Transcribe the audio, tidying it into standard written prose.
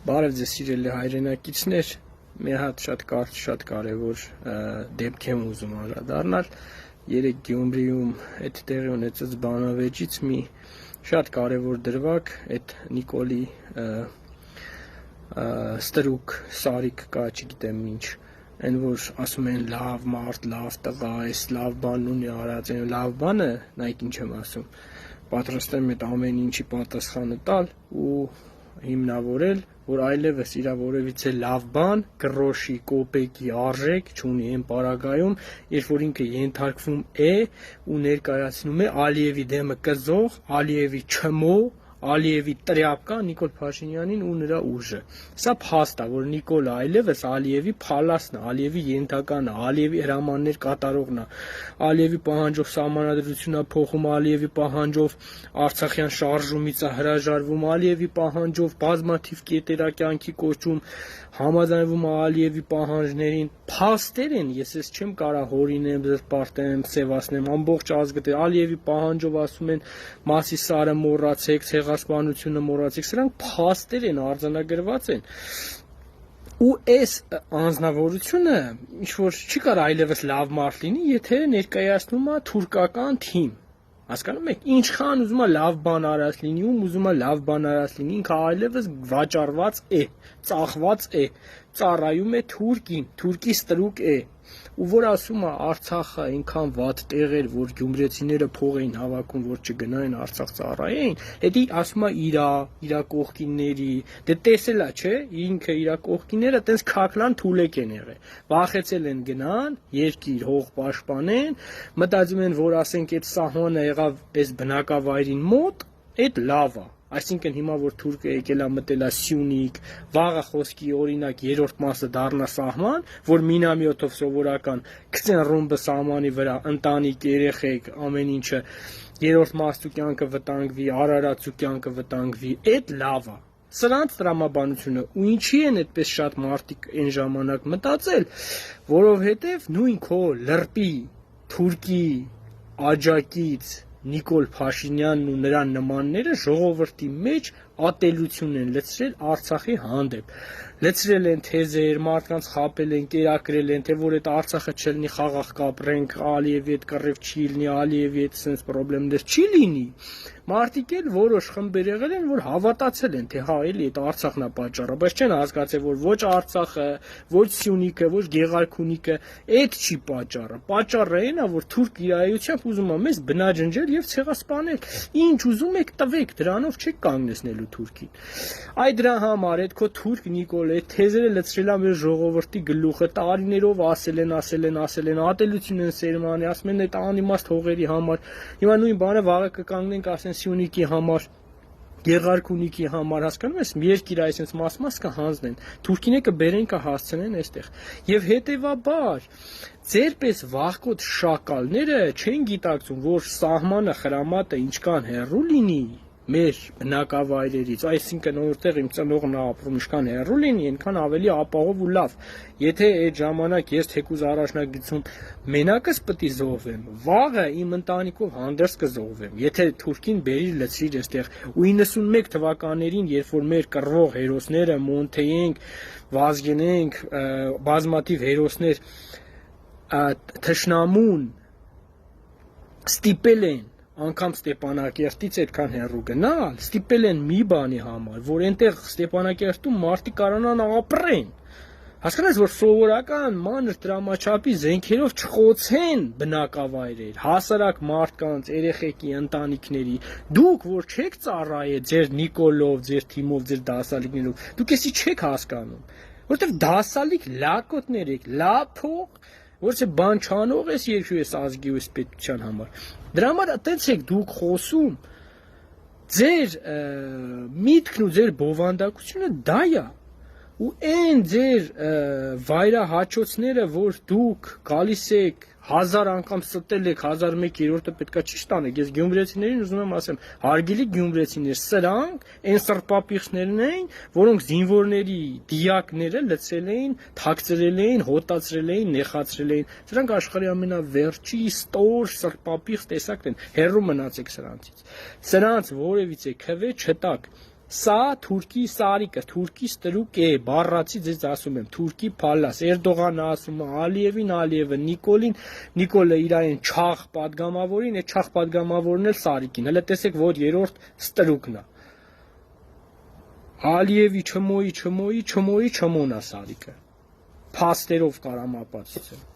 Բարև ձեզ սիրելի հայրենակիցներ, մի հատ շատ կարևոր դեպք եմ ուզում անդրադառնալ։ Երեկ Գյումրիում այդ տեղի ունեցած բանավեճից մի շատ կարևոր դրվագ այդ Նիկոլի ստրուկ Սարիկ կա, չգիտեմ ինչ, այն որ ասում են լավ մարդ, լավ տղա, այս լավ բանն ունի արած, այն լավ բանը, նայեք ինչ եմ ասում, պատրաստ եմ այդ ամեն ինչի պատասխանը տալ ու հիմնավորել, որ այլևս իրա որևիցե լավ բան, գրոշի, կոպեկի արժեք չունի այն պարագայում, երբ որ ինքը ենթարկվում է ու ներկայացնում է Ալիևի դեմը կզող, Ալիևի չմո, Ալիևի տրյապկա Նիկոլ Փաշինյանին ու նրա ուժը։ Սա փաստ է, որ Նիկոլը այլևս Ալիևի փալասն է, Ալիևի ենթականը, Ալիևի հրամաններ կատարողն է, Ալիևի պահանջով սահմանադրությունն է փոխում, Ալիևի պահանջով Արցախյան շարժումից է հրաժարվում, Ալիևի պահանջով բազմաթիվ կետերակյանքի կոչում, համաձայնվում է Ալիևի պահանջներին, փաստեր են, ես չեմ կարող հորինեմ, զրպարտեմ, սևացնեմ, ամբողջ ազգը Ալիևի պահանջով ասում են Մասի Սարը մոռացեք, ցեղասպանությունը մոռացեք, սրանք փաստեր են, արձանագրված են։ Ու այս անձնավորությունը ինչ որ չի կարող այլևս լավ մարդ լինի, եթե ներկայացնում է թուրքական թիմ։ Հասկանում եք, ինչքան ուզում է լավ բան արած լինի, ում ուզում է լավ բան արած լինի, ինքը այլևս վաճառված է, ծախված է, ծառայում է թուրքին, թուրքի ստրուկ է։ Ու որ ասում է Արցախը այնքան վատ տեղ էր, որ գյումրեցիները փող էին հավաքում, որ չգնային Արցախ ծառայեին, հետի ասում է իրա կողքինների, դե տեսել է, չէ, ինքը իրա կողքինները տենց քակլան թուլեք են եղել, վախեցել են գնան, երկիր հող պաշտպանեն, մտածում են, որ ասենք այդ սահմանը եղավ այս բնակավայրին մոտ, այդ լավ է։ Այսինքն հիմա որ թուրքը եկել է մտել է Սյունիք, վաղը խոսքի օրինակ երրորդ մասը դառնա սահման, որ մինամյոթով սովորական գցեն ռումբը սահմանի վրա, ընտանիք, երեխեք, ամեն ինչը, երրորդ մասու կյանքը վտանգվի, արարածու կյանքը վտանգվի, այդ լավ է։ Սրանց տրամաբանությունը ու ինչի են այդպես շատ մարդիկ այն ժամանակ մտածել, որովհետև նույն քո լրպի, թուրքի, աջակից Նիկոլ Փաշինյանն ու նրա նմանները ժողովրդի մեջ ատելություն են լցրել Արցախի հանդեպ, լցրել են թեզեր, մարդկանց խաբել են, կերակրել են, թե որ այդ Արցախը չլինի խաղաղ կապրենք, Ալիևի հետ կռիվ չի լինի, Ալիևի հետ sense պրոբլեմներ չի լինի, մարդիկ էլ որոշ խմբեր եղել են, որ հավատացել են, թե հա էլի այդ Արցախն է պատճառը, բայց չեն հասկացել, որ ոչ Արցախը, ոչ Սյունիքը, ոչ Գեղարքունիքը այդ չի պատճառը, պատճառը այն է, որ թուրք իրայությամբ ուզում է մեզ բնաջնջել եւ ցեղասպանել, ինչ ուզում եք տվեք, դրանով չեք կանգնեցնելու թուրքին։ Այ դրա համար այդ քո թուրք Նիկոլը այդ թեզերը լցրել է մեր ժողովրդի գլուխը, տարիներով ասել են, ատելություն են սերմանի, ասում են այդ անիմաստ հողերի համար։ Հիմա նույն բանը վաղը կկանգնենք, ասեն Սյունիքի համար, Գեղարքունիքի համար, հասկանում ես, երկիր այսպես մաս կհանձնեն, թուրքինը կբերեն կհասցնեն այստեղ։ Եվ հետևաբար ձեր պես վախկոտ շակալները չեն գիտակցում, որ սահմանը խրամատը ինչքան հեռու լինի մեր բնակավայրերից, այսինքն որտեղ իմ ծնողն է ապրում, ինչքան հեռու լինի, այնքան ավելի ապահով ու լավ։ Եթե այդ ժամանակ ես թեկուզ առաջնագծում մենակս պետք է զոհվեմ, վաղը իմ ընտանիքով հանդերձ կզոհվեմ։ Եթե թուրքին բերիր լցրիր այստեղ ու 91 թվականներին, երբ որ մեր կռվող հերոսները Մոնթեյենք, Վազգենենք, բազմաթիվ հերոսներ թշնամուն ստիպել են անգամ Ստեփանակերտից այդքան հեռու գնալ, ստիպել են մի բանի համար, որ այնտեղ Ստեփանակերտում մարդիկ կարողանան ապրեն։ Հասկանաս, որ սովորական մանր տրամաչափի զենքերով չխոցեն բնակավայրեր, հասարակ մարդկանց, երեխեքի, ընտանիքների, դուք որ չեք ծառայել ձեր Նիկոլով, ձեր թիմով, ձեր դասալիկներով, դուք էսի չեք հասկանում, որովհետև դասալիկ լակոտներ եք, լափող, որ չէ բան չանող ես երկու ես ազգի ու պետության համար։ Դրա համար այտենց եք դուք խոսում, ձեր միտքն ու ձեր բովանդակությունը դա է։ Ու այն ձեր վայրահաճոցները, որ դուք գալիս եք 1000 անգամ ստել եք, 1001-րդը պետքա ճիշտ անեք։ Ես գյումրեցիներին ուզում եմ ասեմ, հարգելի գյումրեցիներ, սրանք այն սրպապիղսներն էին, որոնք զինվորների դիակները լցել էին, թաքցրել էին, հոտացրել էին, նեխացրել էին։ Սրանք աշխարհի ամենավերջի ստոր սրպապիղս տեսակն են։ Հեռու մնացեք սրանցից։ Սրանց որևիցե քվե չտակ։ Սա Թուրքի Սարիկը, Թուրքի ստրուկ է, բառացի ձեզ ասում եմ, Թուրքի փալաս, Էրդողանը ասում է Ալիևին, Ալիևը Նիկոլին, Նիկոլը իրային չաղ падգամավորին, այդ չաղ падգամավորն էլ Սարիկին, հələ տեսեք, որ երրորդ ստրուկն է։ Ալիևի չմոյի չմոնա Սարիկը, փաստերով կարամ ապացուցեմ։